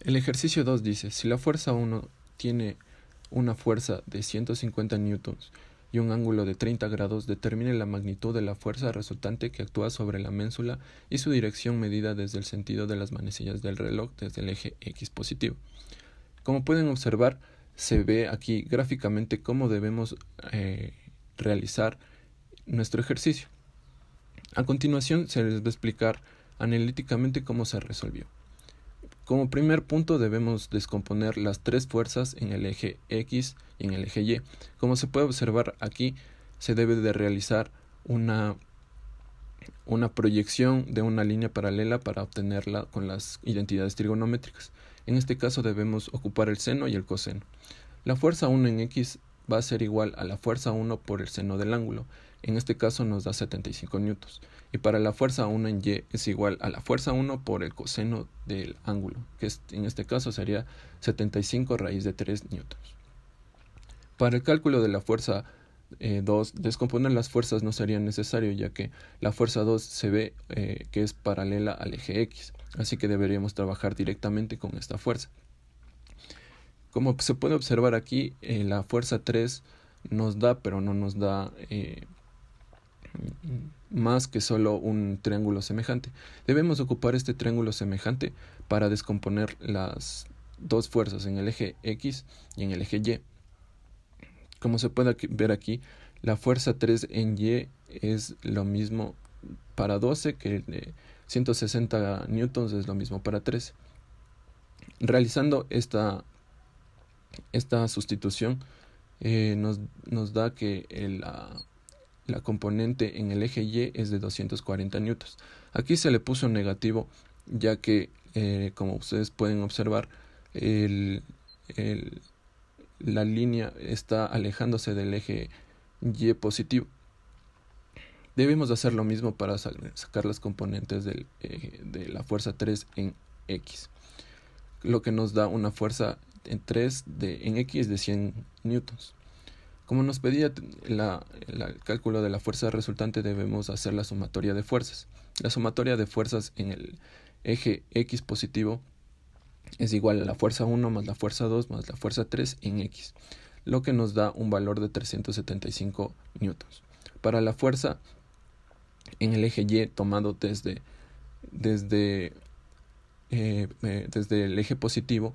El ejercicio 2 dice, si la fuerza 1 tiene una fuerza de 150 newtons y un ángulo de 30 grados, determine la magnitud de la fuerza resultante que actúa sobre la ménsula y su dirección medida desde el sentido de las manecillas del reloj desde el eje X positivo. Como pueden observar, se ve aquí gráficamente cómo debemos realizar nuestro ejercicio. A continuación se les va a explicar analíticamente cómo se resolvió. Como primer punto debemos descomponer las tres fuerzas en el eje X y en el eje Y. Como se puede observar aquí, se debe de realizar una proyección de una línea paralela para obtenerla con las identidades trigonométricas. En este caso debemos ocupar el seno y el coseno. La fuerza 1 en X va a ser igual a la fuerza 1 por el seno del ángulo. En este caso nos da 75 newtons. Y para la fuerza 1 en Y es igual a la fuerza 1 por el coseno del ángulo, que en este caso sería 75 raíz de 3 newtons. Para el cálculo de la fuerza 2, descomponer las fuerzas no sería necesario, ya que la fuerza 2 se ve que es paralela al eje X, así que deberíamos trabajar directamente con esta fuerza. Como se puede observar aquí, la fuerza 3 nos da, pero no nos da más que solo un triángulo semejante. Debemos ocupar este triángulo semejante para descomponer las dos fuerzas en el eje X y en el eje Y. Como se puede ver aquí, la fuerza 3 en Y es lo mismo para 12 que 160 newtons es lo mismo para 13. Realizando esta sustitución nos da que la componente en el eje Y es de 240 newtons. Aquí se le puso negativo, ya que como ustedes pueden observar, la línea está alejándose del eje Y positivo. Debemos hacer lo mismo para sacar las componentes de la fuerza 3 en X, lo que nos da una fuerza en 3 en X de 100 newtons. Como nos pedía el cálculo de la fuerza resultante, debemos hacer la sumatoria de fuerzas. La sumatoria de fuerzas en el eje X positivo es igual a la fuerza 1 más la fuerza 2 más la fuerza 3 en X, lo que nos da un valor de 375 newtons. Para la fuerza en el eje Y tomado desde el eje positivo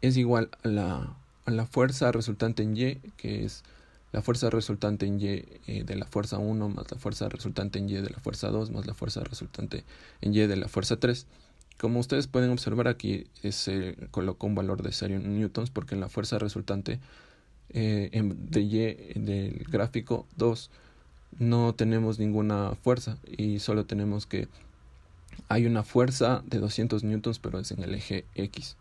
es igual a la fuerza resultante en Y, que es la fuerza resultante en Y de la fuerza 1 más la fuerza resultante en Y de la fuerza 2 más la fuerza resultante en Y de la fuerza 3. Como ustedes pueden observar aquí, se colocó un valor de 0 newtons porque en la fuerza resultante de Y del gráfico 2 no tenemos ninguna fuerza y solo tenemos que hay una fuerza de 200 newtons, pero es en el eje X,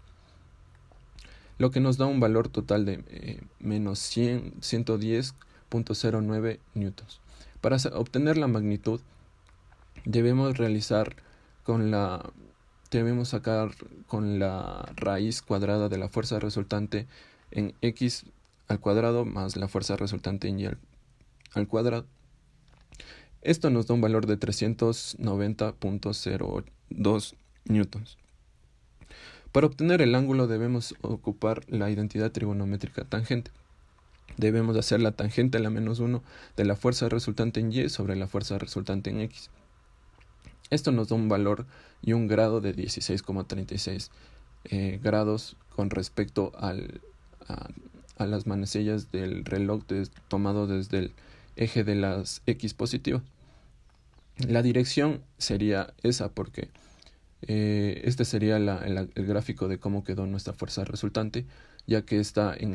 lo que nos da un valor total de menos 110.09 newtons. Para obtener la magnitud debemos sacar con la raíz cuadrada de la fuerza resultante en X al cuadrado más la fuerza resultante en Y al cuadrado. Esto nos da un valor de 390.02 newtons. Para obtener el ángulo debemos ocupar la identidad trigonométrica tangente. Debemos hacer la tangente a la menos 1 de la fuerza resultante en Y sobre la fuerza resultante en X. Esto nos da un valor y un grado de 16,36 grados con respecto a las manecillas del reloj tomado desde el eje de las X positivas. La dirección sería esa porque este sería el gráfico de cómo quedó nuestra fuerza resultante, ya que está en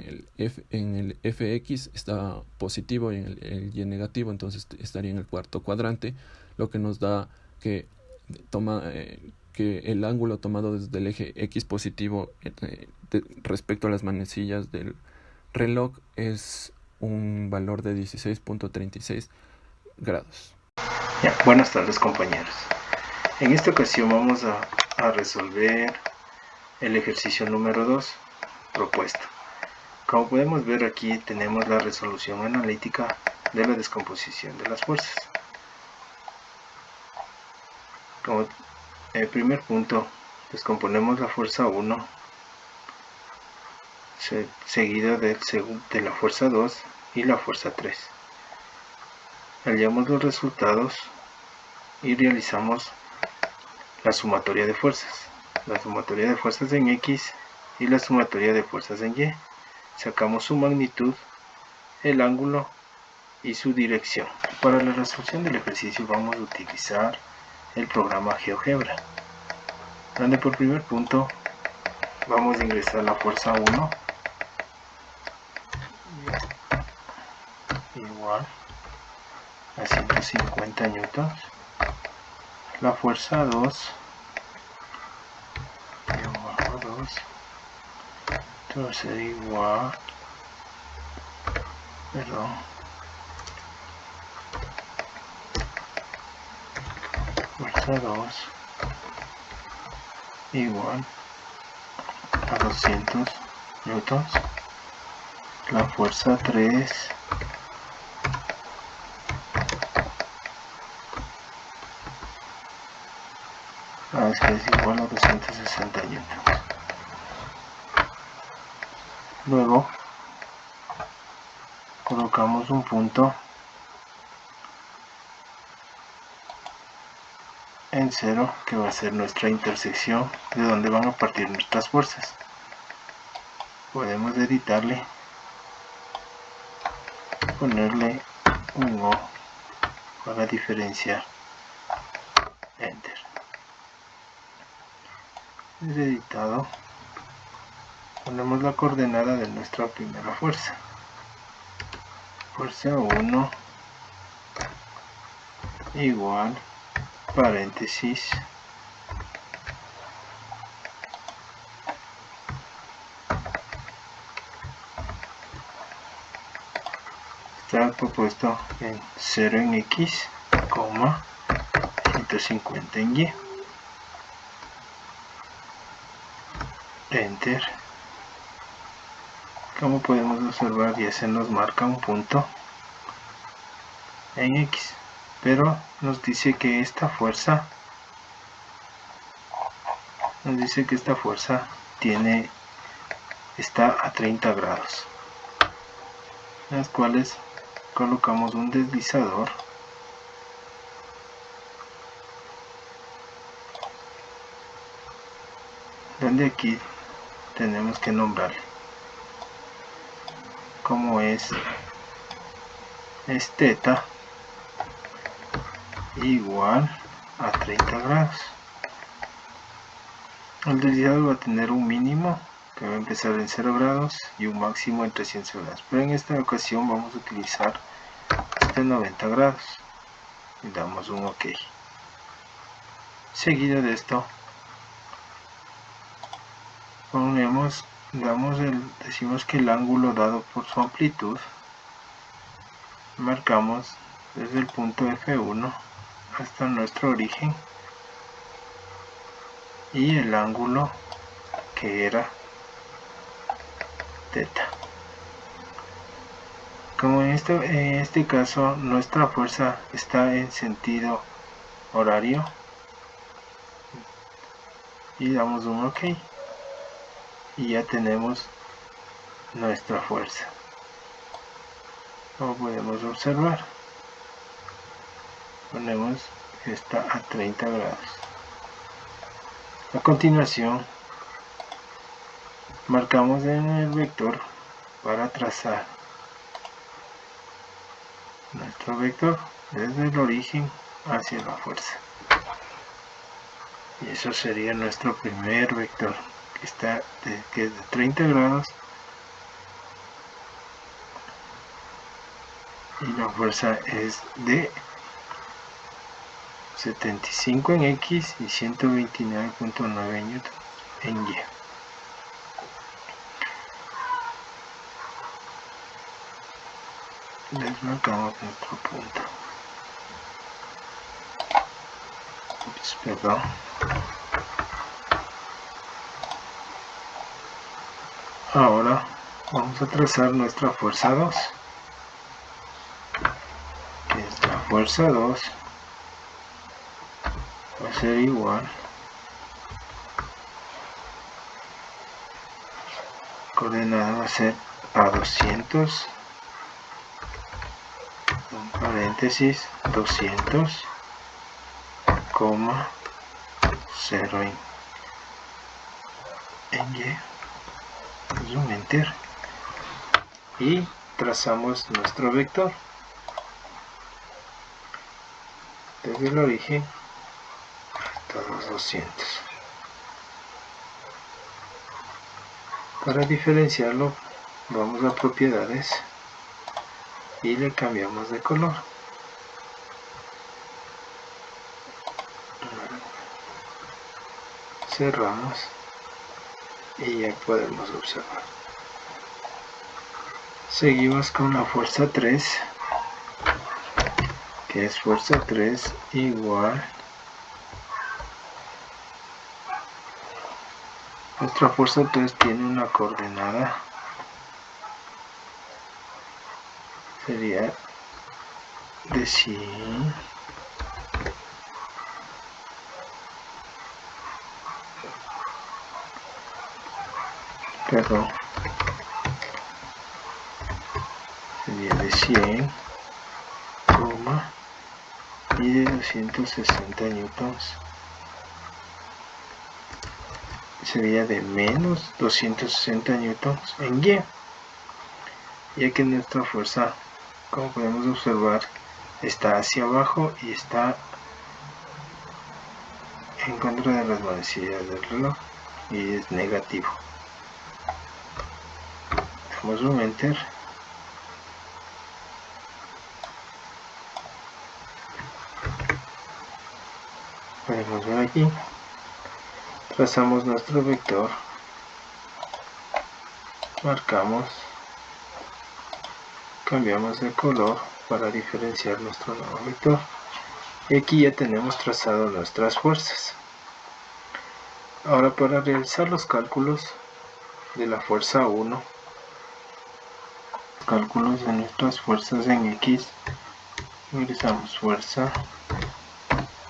el Fx está positivo y en el Y negativo, entonces estaría en el cuarto cuadrante, lo que nos da que el ángulo tomado desde el eje X positivo respecto a las manecillas del reloj es un valor de 16.36 grados. Buenas tardes, compañeros. En esta ocasión vamos a resolver el ejercicio número 2 propuesto. Como podemos ver aquí tenemos la resolución analítica de la descomposición de las fuerzas. Como el primer punto descomponemos la fuerza 1 seguida de la fuerza 2 y la fuerza 3. Hallamos los resultados y realizamos la sumatoria de fuerzas. La sumatoria de fuerzas en X y la sumatoria de fuerzas en Y. Sacamos su magnitud, el ángulo y su dirección. Para la resolución del ejercicio vamos a utilizar el programa GeoGebra, donde por primer punto vamos a ingresar la fuerza 1 igual a 150 newtons, la fuerza 2 entonces igual fuerza 2 igual a 200 newtons, la fuerza 3 es igual a 260 newtons. Luego colocamos un punto en 0 que va a ser nuestra intersección de donde van a partir nuestras fuerzas. Podemos editarle, ponerle un O para diferenciar, enter. Es editado, ponemos la coordenada de nuestra primera fuerza, fuerza 1 igual paréntesis está propuesto en 0 en X, 150 en Y, enter. Como podemos observar, ya se nos marca un punto en X, pero nos dice que esta fuerza está a 30 grados, las cuales colocamos un deslizador donde aquí tenemos que nombrarle como es θ igual a 30 grados. El deslizador va a tener un mínimo que va a empezar en 0 grados y un máximo en 300 grados, pero en esta ocasión vamos a utilizar este 90 grados y damos un OK. Seguido de esto decimos que el ángulo dado por su amplitud, marcamos desde el punto F1 hasta nuestro origen y el ángulo que era θ. Como en este caso nuestra fuerza está en sentido horario, y damos un OK y ya tenemos nuestra fuerza. Como podemos observar, ponemos que está a 30 grados. A continuación marcamos en el vector para trazar nuestro vector desde el origen hacia la fuerza, y eso sería nuestro primer vector, que es de 30 grados y la fuerza es de 75 en X y 129.9 newton en Y. Desmarcamos nuestro punto. Perdón. Ahora vamos a trazar nuestra fuerza 2, que es la fuerza 2 va a ser igual coordenada va a ser a 200, en paréntesis 200, 0 en Y, zoom enter, y trazamos nuestro vector desde el origen hasta los 200. Para diferenciarlo, vamos a propiedades y le cambiamos de color. Cerramos y ya podemos observar. Seguimos con la fuerza 3, que es fuerza 3 igual. Nuestra fuerza 3 tiene una coordenada, sería de 100, perdón, sería de 100, y de 260 newtons. Sería de menos 260 newtons en Y, ya que nuestra fuerza, como podemos observar, está hacia abajo y está en contra de las manecillas del reloj y es negativo. Damos un enter podemos ver aquí, trazamos nuestro vector, marcamos, cambiamos de color para diferenciar nuestro nuevo vector, y aquí ya tenemos trazado nuestras fuerzas. Ahora, para realizar los cálculos de la fuerza 1, cálculos de nuestras fuerzas en X, utilizamos fuerza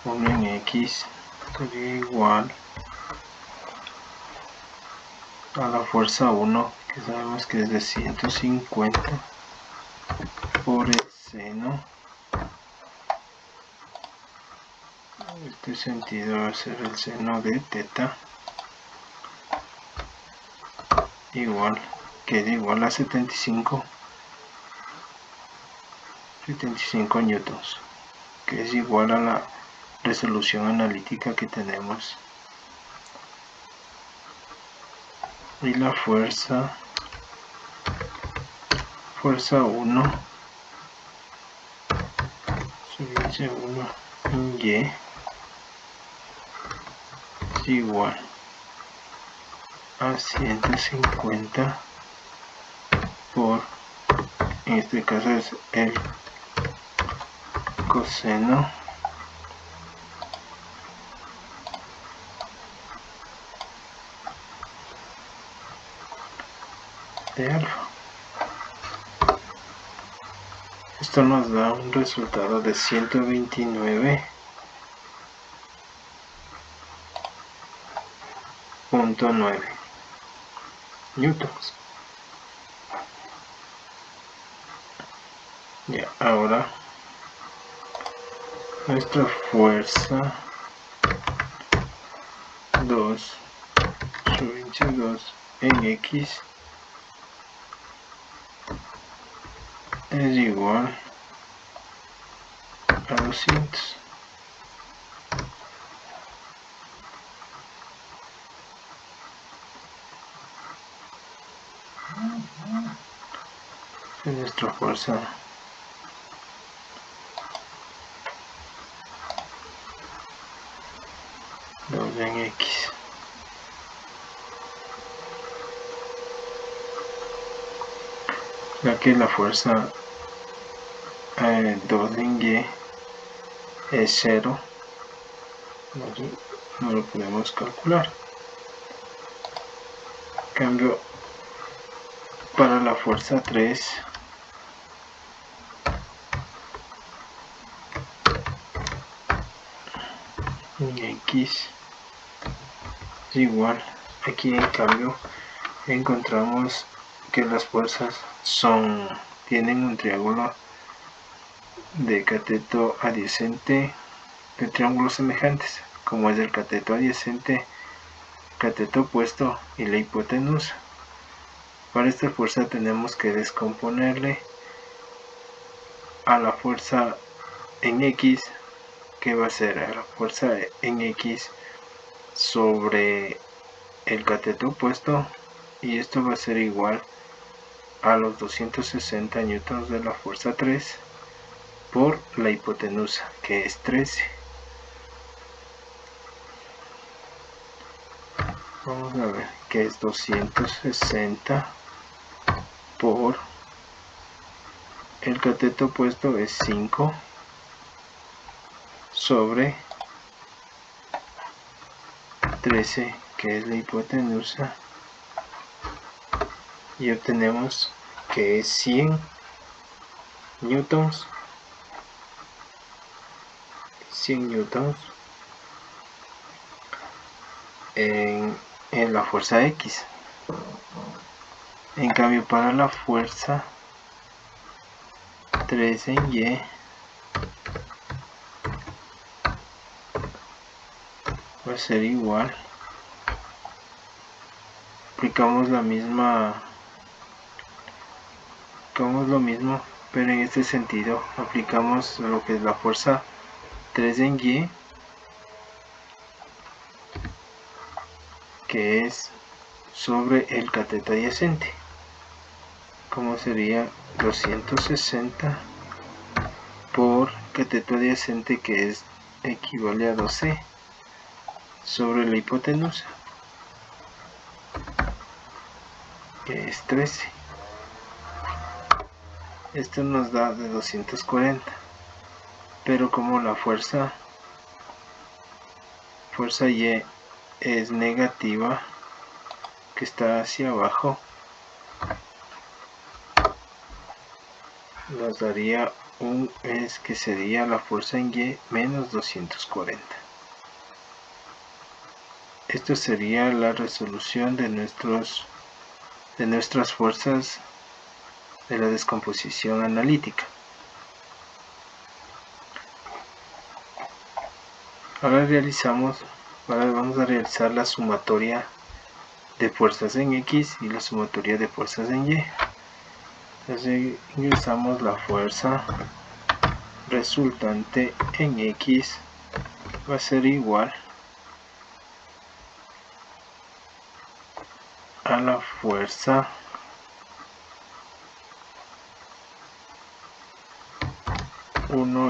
1 en X sería igual a la fuerza 1, que sabemos que es de 150 por el seno. En este sentido va a ser el seno de teta, igual, que es igual a 75 newtons, que es igual a la resolución analítica que tenemos. Y la fuerza 1 subirse 1 en Y es igual a 150 por, en este caso es el coseno de alfa. Esto nos da un resultado de 129.9 newtons. Ya, ahora nuestra fuerza 2 subirse 2 en X es igual a 200. Es nuestra fuerza 2 en X. Ya que la fuerza 2 en Y es 0, no lo podemos calcular. En cambio, para la fuerza 3 en X es igual, aquí en cambio encontramos que las fuerzas tienen un triángulo de cateto adyacente de triángulos semejantes, como es el cateto adyacente, cateto opuesto y la hipotenusa. Para esta fuerza tenemos que descomponerle a la fuerza en X, que va a ser a la fuerza en X sobre el cateto opuesto, y esto va a ser igual a los 260 newtons de la fuerza 3 por la hipotenusa, que es 13. Vamos a ver que es 260 por el cateto opuesto, es 5 sobre 13, que es la hipotenusa, y obtenemos que es 100 newtons en la fuerza X. En cambio, para la fuerza 3 en Y va a ser igual, aplicamos lo mismo, pero en este sentido aplicamos lo que es la fuerza 3 en Y, que es sobre el cateto adyacente, como sería 260 por cateto adyacente, que equivale a 12 sobre la hipotenusa, que es 13. Esto nos da de 240, pero como la fuerza Y es negativa, que está hacia abajo, nos daría que sería la fuerza en Y menos 240. Esto sería la resolución de nuestras fuerzas de la descomposición analítica. Ahora vamos a realizar la sumatoria de fuerzas en X y la sumatoria de fuerzas en Y. Entonces ingresamos la fuerza resultante en X, va a ser igual a la fuerza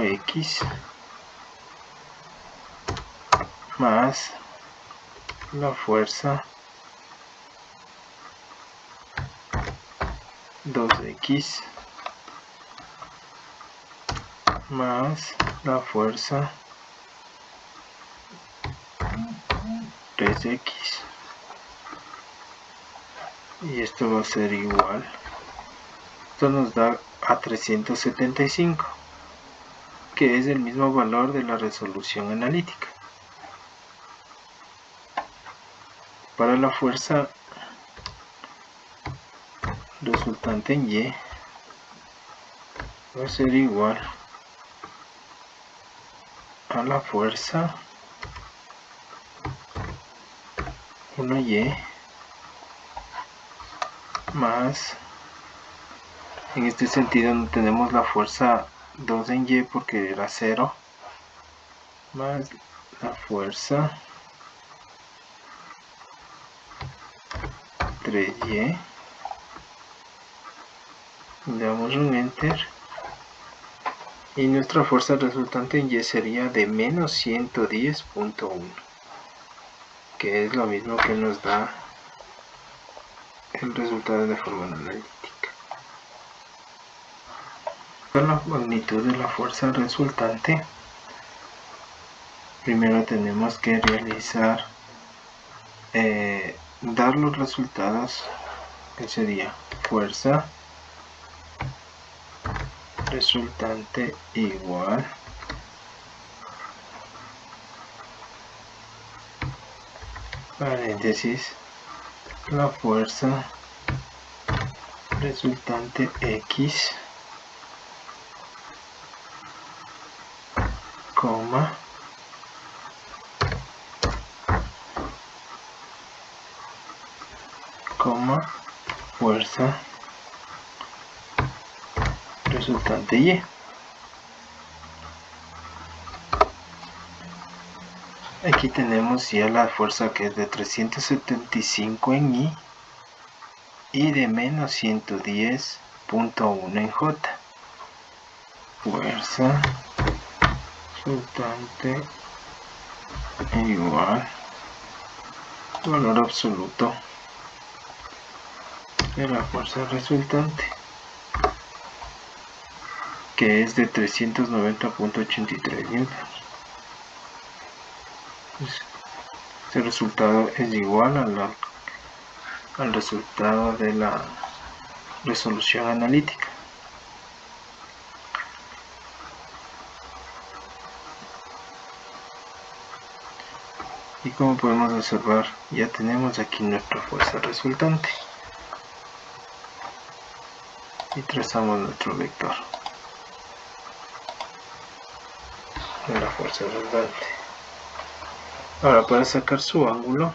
X más la fuerza 2X más la fuerza 3X, y esto va a ser igual, esto nos da a 375, que es el mismo valor de la resolución analítica. Para la fuerza resultante en Y va a ser igual a la fuerza 1Y más, en este sentido no tenemos la fuerza 2 en Y porque era 0, más la fuerza 3Y, le damos un enter, y nuestra fuerza resultante en Y sería de menos 110.1, que es lo mismo que nos da el resultado de forma analítica. Para la magnitud de la fuerza resultante, primero tenemos que realizar dar los resultados, que sería fuerza resultante igual paréntesis la fuerza resultante X, coma, fuerza resultante Y. Aquí tenemos ya la fuerza que es de 375 en y de menos 110.1 en J. Fuerza resultante igual valor absoluto de la fuerza resultante, que es de 390.83 newtons. Este resultado es igual al resultado de la resolución analítica. Y como podemos observar, ya tenemos aquí nuestra fuerza resultante. Y trazamos nuestro vector de la fuerza resultante. Ahora, para sacar su ángulo,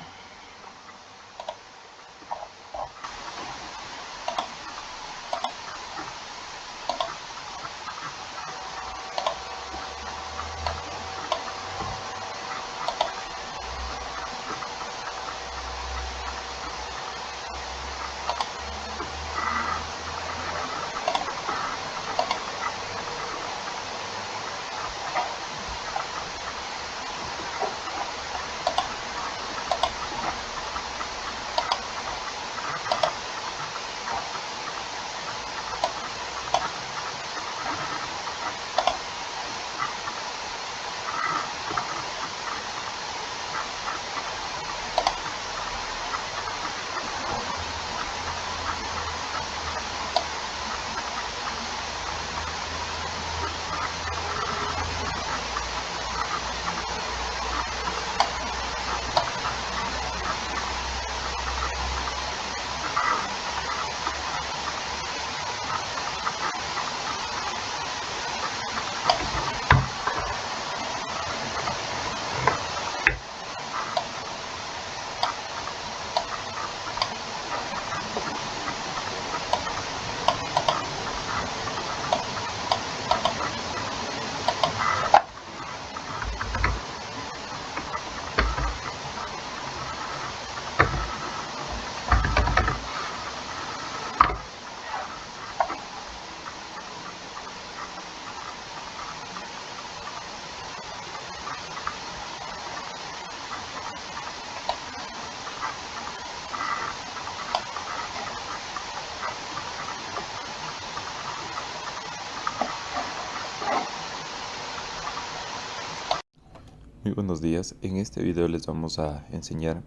Muy buenos días, en este video les vamos a enseñar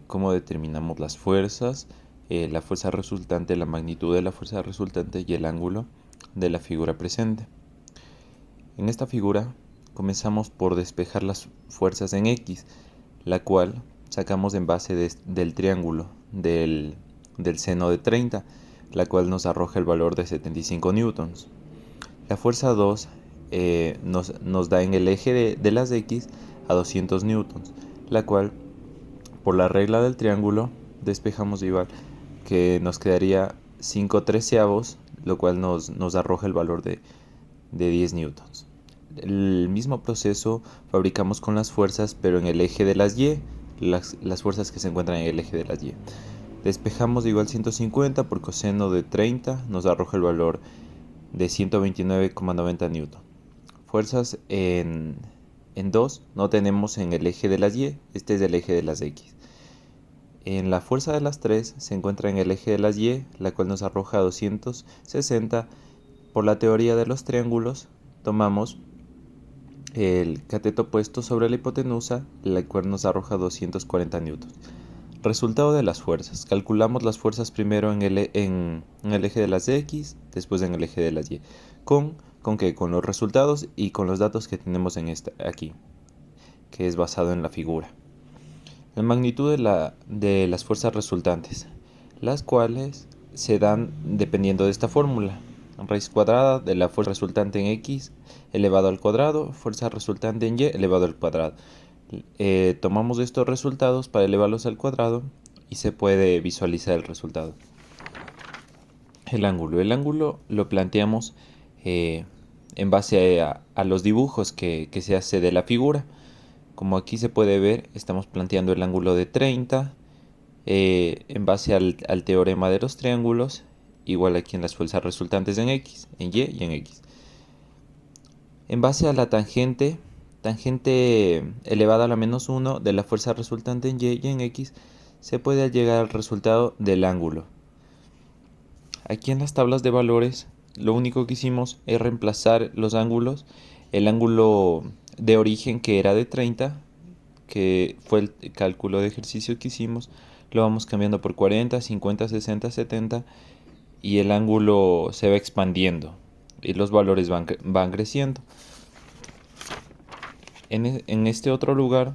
cómo determinamos las fuerzas, la fuerza resultante, la magnitud de la fuerza resultante y el ángulo de la figura presente. En esta figura comenzamos por despejar las fuerzas en X, la cual sacamos en base del triángulo del seno de 30, la cual nos arroja el valor de 75 newtons. La fuerza 2 nos da en el eje de las X a 200 newtons, la cual por la regla del triángulo despejamos igual, que nos quedaría 5/13, lo cual nos arroja el valor de 10 newtons. El mismo proceso fabricamos con las fuerzas, pero en el eje de las Y, las fuerzas que se encuentran en el eje de las Y. Despejamos igual 150 por coseno de 30, nos arroja el valor de 129,90 newton. Fuerzas en 2 no tenemos en el eje de las Y, este es el eje de las X. En la fuerza de las 3 se encuentra en el eje de las Y, la cual nos arroja 260. Por la teoría de los triángulos, tomamos el cateto opuesto sobre la hipotenusa, la cual nos arroja 240 newtons. Resultado de las fuerzas. Calculamos las fuerzas primero en el eje de las X, después en el eje de las Y. ¿Con qué? Con los resultados y con los datos que tenemos aquí, que es basado en la figura. La magnitud de las fuerzas resultantes, las cuales se dan dependiendo de esta fórmula. Raíz cuadrada de la fuerza resultante en x elevado al cuadrado, fuerza resultante en y elevado al cuadrado. Tomamos estos resultados para elevarlos al cuadrado y se puede visualizar el resultado. El ángulo lo planteamos en base a los dibujos que se hace de la figura. Como aquí se puede ver, estamos planteando el ángulo de 30 en base al teorema de los triángulos, igual aquí en las fuerzas resultantes en x, en y y en x. En base a la tangente elevada a la menos 1 de la fuerza resultante en y en x, se puede llegar al resultado del ángulo. Aquí en las tablas de valores, lo único que hicimos es reemplazar los ángulos. El ángulo de origen, que era de 30, que fue el cálculo de ejercicio que hicimos, lo vamos cambiando por 40, 50, 60, 70, y el ángulo se va expandiendo y los valores van creciendo. En este otro lugar,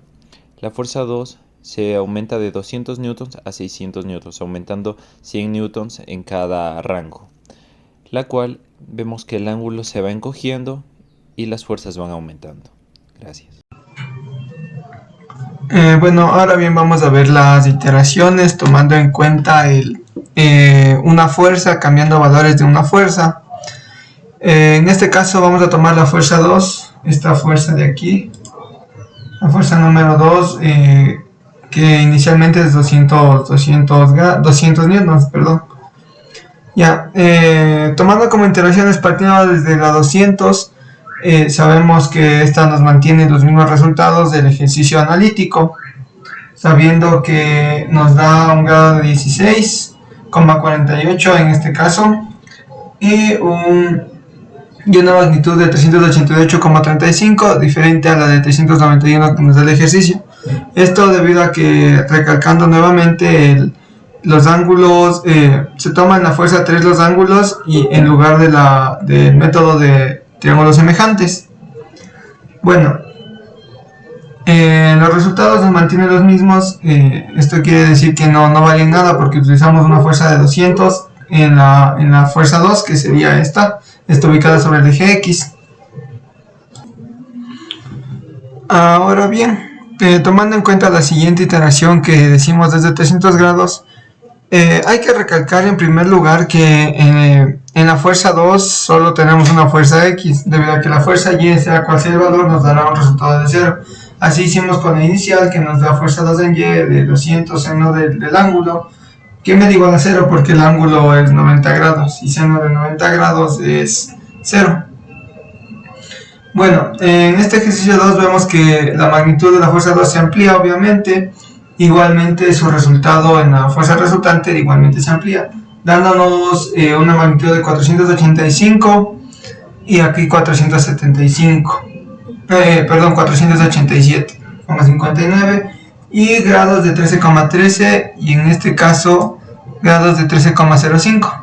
la fuerza 2 se aumenta de 200 newtons a 600 newtons, aumentando 100 newtons en cada rango, la cual vemos que el ángulo se va encogiendo y las fuerzas van aumentando. Gracias. Bueno, ahora bien vamos a ver las iteraciones tomando en cuenta una fuerza, cambiando valores de una fuerza. En este caso vamos a tomar la fuerza 2, esta fuerza de aquí, la fuerza número 2, que inicialmente es 200 newtons, perdón. Ya, tomando como iteraciones partiendo desde la 200, sabemos que esta nos mantiene los mismos resultados del ejercicio analítico, sabiendo que nos da un grado de 16,48 en este caso y una magnitud de 388,35, diferente a la de 391 que nos da el ejercicio. Esto debido a que, recalcando nuevamente, los ángulos, se toman la fuerza 3 los ángulos y en lugar del método de triángulos semejantes. Bueno, los resultados nos mantienen los mismos. Esto quiere decir que no valen nada porque utilizamos una fuerza de 200 en la fuerza 2, que sería esta ubicada sobre el eje X. Ahora bien, tomando en cuenta la siguiente iteración que decimos desde 300 grados, hay que recalcar en primer lugar que en la fuerza 2 solo tenemos una fuerza X, debido a que la fuerza Y, sea cual sea el valor, nos dará un resultado de 0. Así hicimos con la inicial, que nos da fuerza 2 en Y de 200 seno del ángulo, que me da igual a 0 porque el ángulo es 90 grados y seno de 90 grados es 0. Bueno, en este ejercicio 2 vemos que la magnitud de la fuerza 2 se amplía, obviamente. Igualmente su resultado en la fuerza resultante igualmente se amplía, dándonos una magnitud de 485 y aquí 487,59 y grados de 13,13 y en este caso grados de 13,05.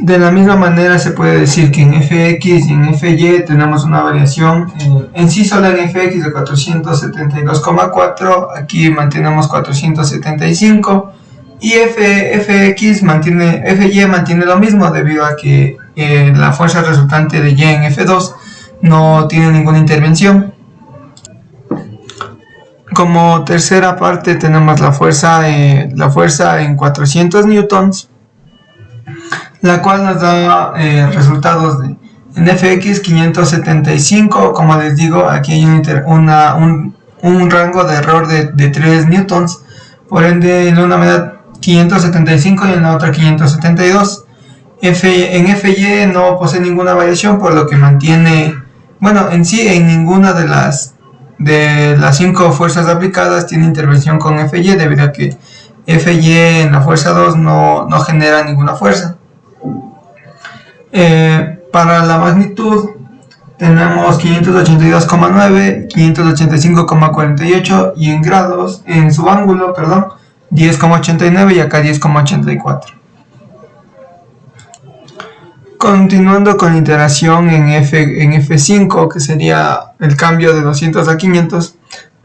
De la misma manera se puede decir que en fx y en fy tenemos una variación en sí solo en fx de 472,4, aquí mantenemos 475 y fy mantiene lo mismo debido a que la fuerza resultante de y en f2 no tiene ninguna intervención. Como tercera parte tenemos la fuerza en 400 newtons, la cual nos da resultados en fx 575. Como les digo, aquí hay un rango de error de 3 newtons, por ende en una me da 575 y en la otra 572. En fy no posee ninguna variación, por lo que mantiene, bueno, en sí en ninguna de las 5 fuerzas aplicadas tiene intervención con fy, debido a que fy en la fuerza 2 no genera ninguna fuerza. Para la magnitud tenemos 582,9, 585,48 y en grados, en su ángulo, 10,89 y acá 10,84. Continuando con iteración en F5, que sería el cambio de 200 a 500,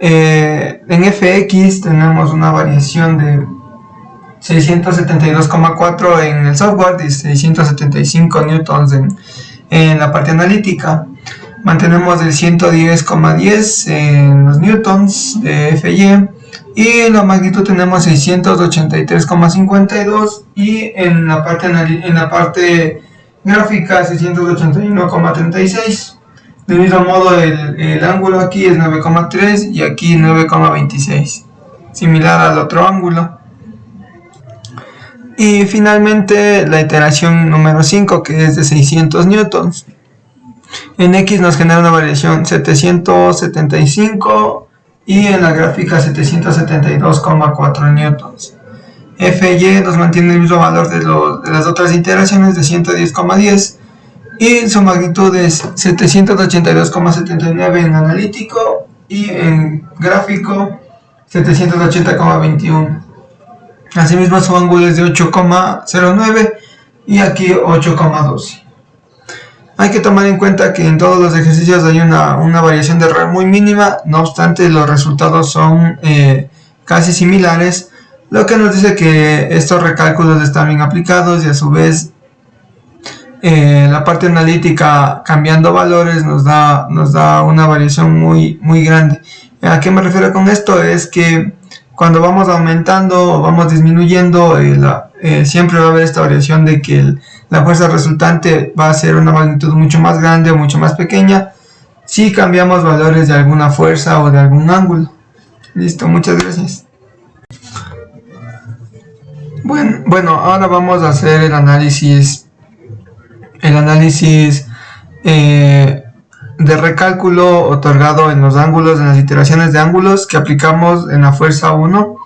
en FX tenemos una variación de 672,4 en el software y 675 newtons en la parte analítica. Mantenemos el 110,10 en los newtons de FY, y en la magnitud tenemos 683,52 y en la parte gráfica 681,36. Del mismo modo el ángulo aquí es 9,3 y aquí 9,26, similar al otro ángulo. Y finalmente la iteración número 5, que es de 600 newtons. En X nos genera una variación 775 y en la gráfica 772,4 newtons. FY nos mantiene el mismo valor de las otras iteraciones de 110,10 y su magnitud es 782,79 en analítico y en gráfico 780,21. Asimismo su ángulo es de 8,09 y aquí 8,12. Hay que tomar en cuenta que en todos los ejercicios hay una variación de error muy mínima, no obstante los resultados son casi similares, lo que nos dice que estos recálculos están bien aplicados y a su vez la parte analítica cambiando valores nos da una variación muy grande. ¿A qué me refiero con esto? Es que cuando vamos aumentando o vamos disminuyendo, siempre va a haber esta variación de que la fuerza resultante va a ser una magnitud mucho más grande o mucho más pequeña si cambiamos valores de alguna fuerza o de algún ángulo. Listo, muchas gracias. Bueno, ahora vamos a hacer el análisis de recálculo otorgado en los ángulos, en las iteraciones de ángulos que aplicamos en la fuerza 1.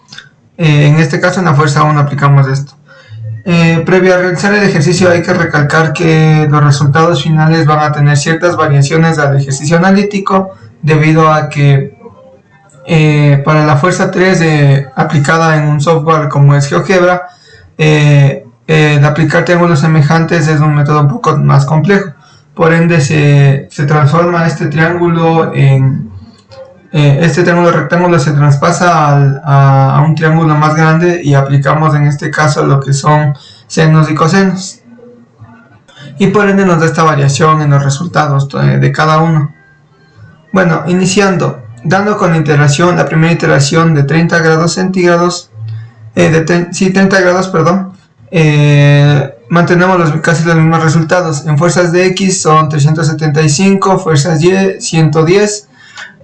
En este caso en la fuerza 1 aplicamos esto. Previo a realizar el ejercicio hay que recalcar que los resultados finales van a tener ciertas variaciones al ejercicio analítico debido a que para la fuerza 3 aplicada en un software como es GeoGebra, el aplicar triángulos semejantes es un método un poco más complejo. Por ende se transforma este triángulo rectángulo se traspasa a un triángulo más grande y aplicamos en este caso lo que son senos y cosenos. Y por ende nos da esta variación en los resultados de cada uno. Bueno, iniciando, dando con la primera iteración de 30 grados centígrados, 30 grados, perdón, mantenemos casi los mismos resultados. En fuerzas de X son 375, fuerzas Y 110,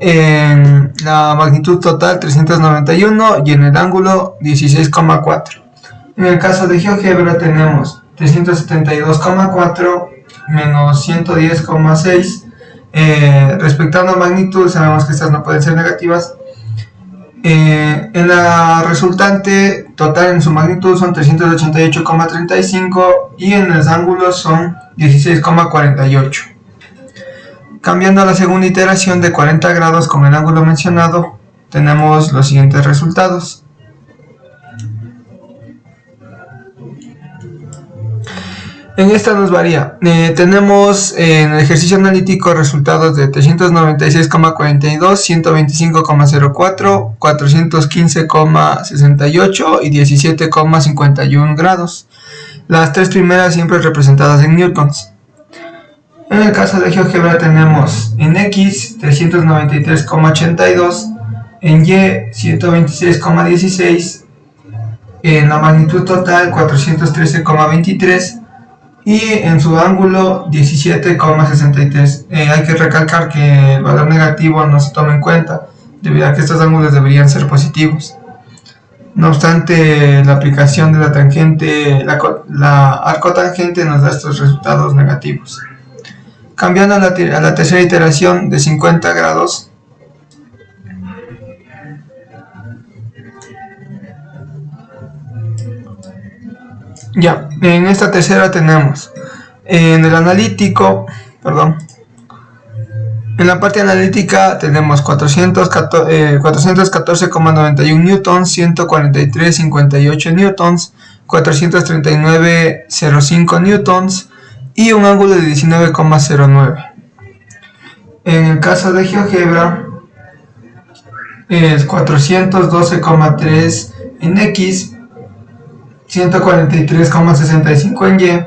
en la magnitud total 391 y en el ángulo 16,4. En el caso de GeoGebra tenemos 372,4 menos 110,6. Respectando a magnitud, sabemos que estas no pueden ser negativas. En la resultante total en su magnitud son 388,35 y en los ángulos son 16,48. Cambiando a la segunda iteración de 40 grados con el ángulo mencionado, tenemos los siguientes resultados. En esta nos varía. Tenemos en el ejercicio analítico resultados de 396,42, 125,04, 415,68 y 17,51 grados. Las tres primeras siempre representadas en newtons. En el caso de GeoGebra tenemos en X 393,82, en Y 126,16, en la magnitud total 413,23 y en su ángulo 17,63. Hay que recalcar que el valor negativo no se toma en cuenta debido a que estos ángulos deberían ser positivos. No obstante, la aplicación de la tangente, la arcotangente nos da estos resultados negativos. Cambiando a la tercera iteración de 50 grados, ya, en esta tercera tenemos en el analítico, en la parte analítica tenemos 414,91 newtons, 143,58 newtons, 439,05 newtons y un ángulo de 19,09. En el caso de GeoGebra es 412,3 en X, 143,65 en Y,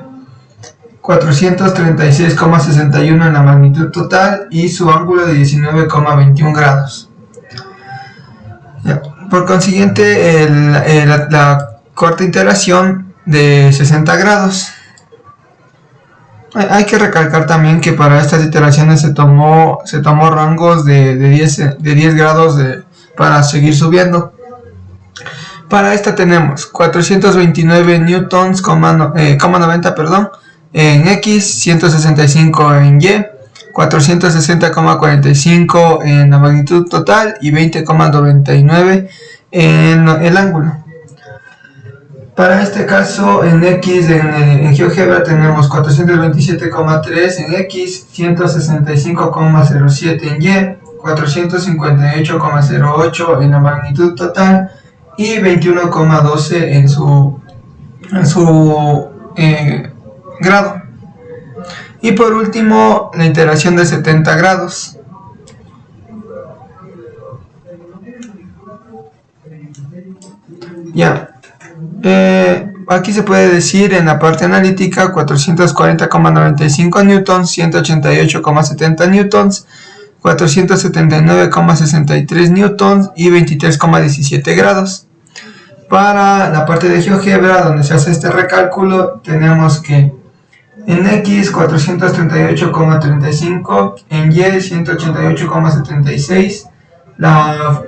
436,61 en la magnitud total y su ángulo de 19,21 grados. Por consiguiente, la corta integración de 60 grados. Hay que recalcar también que para estas iteraciones se tomó rangos de 10 grados para seguir subiendo. Para esta tenemos 429 newtons, 90 en X, 165 en Y, 460,45 en la magnitud total y 20,99 en el ángulo. Para este caso en X, en GeoGebra tenemos 427,3 en X, 165,07 en Y, 458,08 en la magnitud total y 21,12 en su grado. Y por último, la iteración de 70 grados. Aquí se puede decir en la parte analítica 440,95 newtons, 188,70 newtons, 479,63 newtons y 23,17 grados. Para la parte de GeoGebra, donde se hace este recálculo, tenemos que en X 438,35, en Y 188,76, la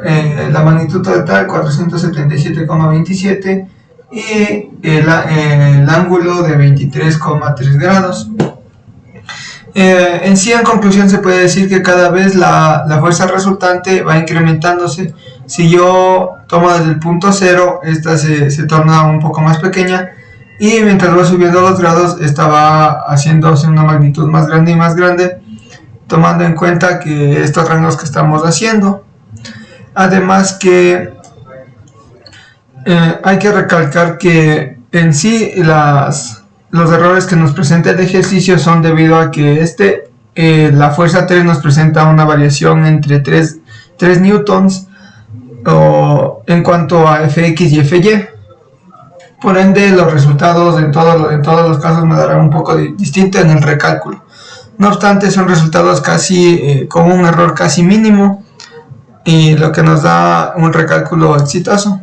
magnitud total 477,27 y el ángulo de 23,3 grados. En sí, en conclusión, se puede decir que cada vez la fuerza resultante va incrementándose. Si yo tomo desde el punto 0, esta se torna un poco más pequeña, y mientras va subiendo los grados, esta va haciéndose una magnitud más grande y más grande, tomando en cuenta que estos rangos que estamos haciendo. Además que hay que recalcar que en sí los errores que nos presenta el ejercicio son debido a que la fuerza 3 nos presenta una variación entre 3 newtons en cuanto a Fx y Fy. Por ende, los resultados en todos los casos me darán un poco distinto en el recálculo. No obstante, son resultados casi con un error casi mínimo, y lo que nos da un recálculo exitoso.